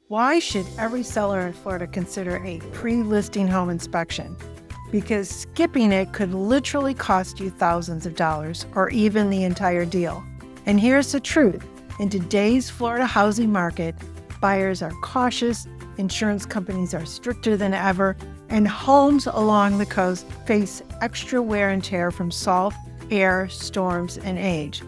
Why should every seller in Florida consider a pre-listing home inspection? Because skipping it could literally cost you thousands of dollars or even the entire deal. And here's the truth. In today's Florida housing market, buyers are cautious, insurance companies are stricter than ever, and homes along the coast face extra wear and tear from salt, air, storms, and age.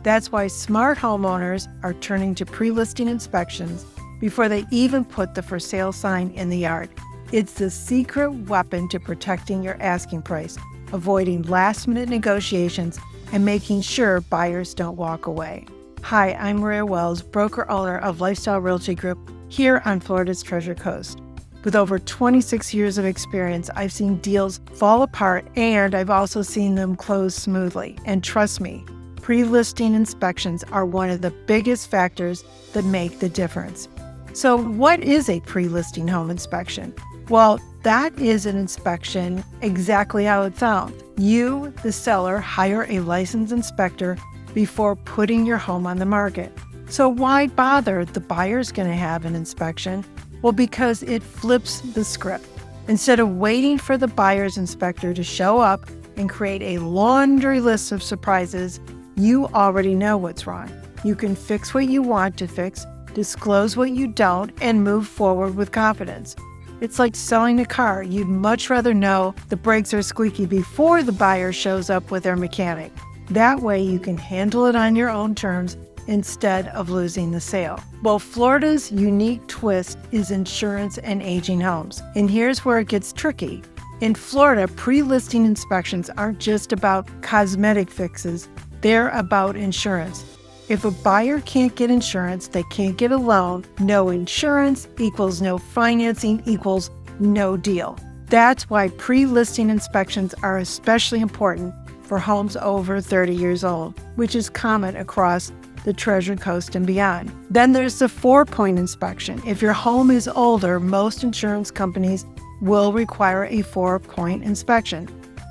That's why smart homeowners are turning to pre-listing inspections before they even put the for sale sign in the yard. It's the secret weapon to protecting your asking price, avoiding last-minute negotiations, and making sure buyers don't walk away. Hi, I'm Maria Wells, broker-owner of Lifestyle Realty Group here on Florida's Treasure Coast. With over 26 years of experience, I've seen deals fall apart, and I've also seen them close smoothly. And trust me, pre-listing inspections are one of the biggest factors that make the difference. So what is a pre-listing home inspection? Well, that is an inspection exactly how it sounds. You, the seller, hire a licensed inspector before putting your home on the market. So why bother? The buyer's going to have an inspection. Well, because it flips the script. Instead of waiting for the buyer's inspector to show up and create a laundry list of surprises, you already know what's wrong. You can fix what you want to fix, disclose what you don't, and move forward with confidence. It's like selling a car. You'd much rather know the brakes are squeaky before the buyer shows up with their mechanic. That way you can handle it on your own terms instead of losing the sale. Well, Florida's unique twist is insurance and aging homes. And here's where it gets tricky. In Florida, pre-listing inspections aren't just about cosmetic fixes. They're about insurance. If a buyer can't get insurance, they can't get a loan. No insurance equals no financing equals no deal. That's why pre-listing inspections are especially important for homes over 30 years old, which is common across the Treasure Coast and beyond. Then there's the 4-point inspection. If your home is older, most insurance companies will require a 4-point inspection.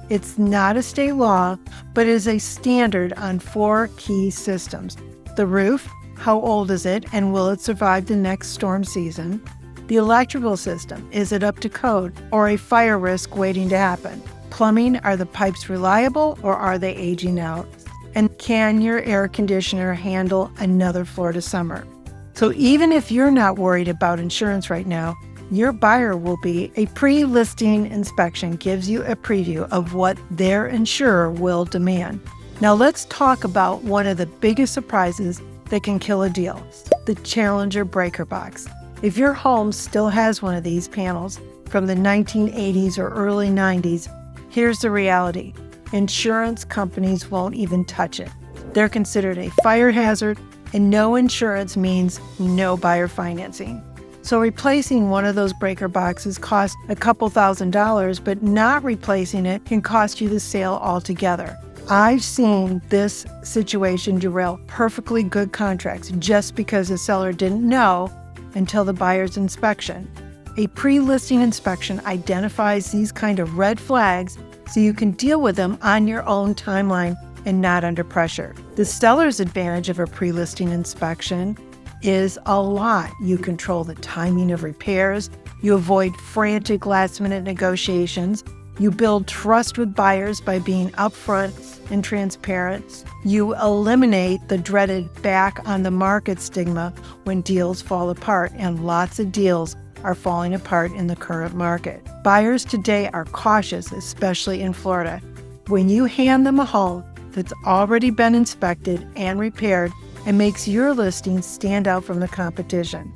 It's not a state law, but is a standard on 4 key systems. The roof, how old is it, and will it survive the next storm season? The electrical system, is it up to code or a fire risk waiting to happen? Plumbing, are the pipes reliable or are they aging out? And can your air conditioner handle another Florida summer? So even if you're not worried about insurance right now, your buyer will be. A pre-listing inspection gives you a preview of what their insurer will demand. Now let's talk about one of the biggest surprises that can kill a deal, the Challenger breaker box. If your home still has one of these panels from the 1980s or early 90s, here's the reality. Insurance companies won't even touch it. They're considered a fire hazard, and no insurance means no buyer financing. So replacing one of those breaker boxes costs a couple $1,000s, but not replacing it can cost you the sale altogether. I've seen this situation derail perfectly good contracts just because the seller didn't know until the buyer's inspection. A pre-listing inspection identifies these kind of red flags so you can deal with them on your own timeline and not under pressure. The seller's advantage of a pre-listing inspection is a lot. You control the timing of repairs, you avoid frantic last-minute negotiations, you build trust with buyers by being upfront and transparent, you eliminate the dreaded back on the market stigma when deals fall apart, and lots of deals are falling apart in the current market. Buyers today are cautious, especially in Florida. When you hand them a home that's already been inspected and repaired, and makes your listing stand out from the competition.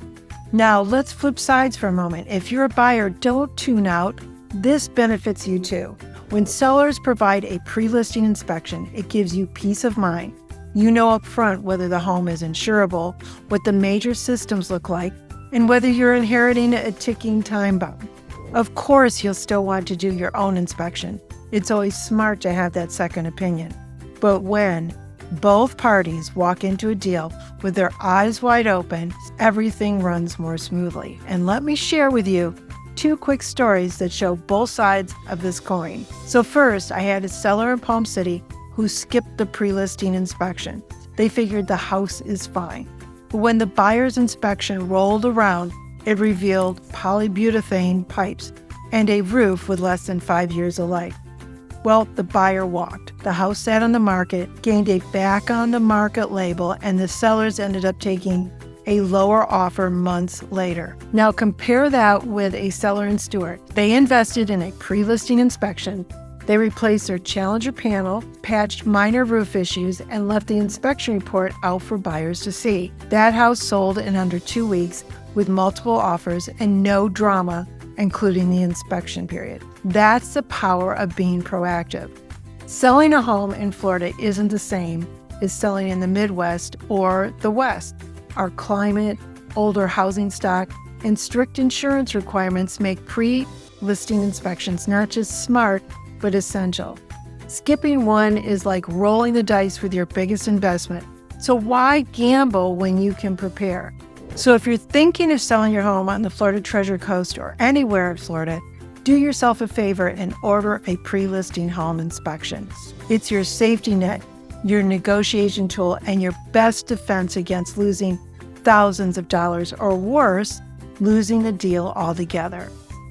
Now, let's flip sides for a moment. If you're a buyer, don't tune out. This benefits you too. When sellers provide a pre-listing inspection, it gives you peace of mind. You know up front whether the home is insurable, what the major systems look like, and whether you're inheriting a ticking time bomb. Of course, you'll still want to do your own inspection. It's always smart to have that second opinion. But when both parties walk into a deal with their eyes wide open, everything runs more smoothly. And let me share with you 2 quick stories that show both sides of this coin. So first, I had a seller in Palm City who skipped the pre-listing inspection. They figured the house is fine. But when the buyer's inspection rolled around, It revealed polybutane pipes and a roof with less than 5 years of life. Well, the buyer walked. The house sat on the market, gained a back on the market label, and the sellers ended up taking a lower offer months later. Now compare that with a seller in Stuart. They invested in a pre-listing inspection. They replaced their Challenger panel, patched minor roof issues, and left the inspection report out for buyers to see. That house sold in under 2 weeks with multiple offers and no drama, including the inspection period. That's the power of being proactive. Selling a home in Florida isn't the same as selling in the Midwest or the West. Our climate, older housing stock, and strict insurance requirements make pre-listing inspections not just smart, but essential. Skipping one is like rolling the dice with your biggest investment. So why gamble when you can prepare? So if you're thinking of selling your home on the Florida Treasure Coast or anywhere in Florida, do yourself a favor and order a pre-listing home inspection. It's your safety net, your negotiation tool, and your best defense against losing thousands of dollars or worse, losing the deal altogether.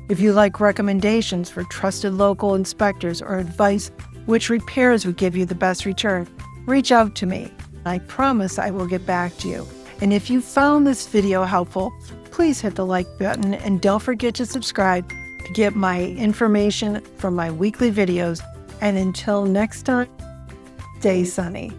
If you like recommendations for trusted local inspectors or advice which repairs would give you the best return, reach out to me. I promise I will get back to you. And if you found this video helpful, please hit the like button and don't forget to subscribe to get my information from my weekly videos. And until next time, stay sunny.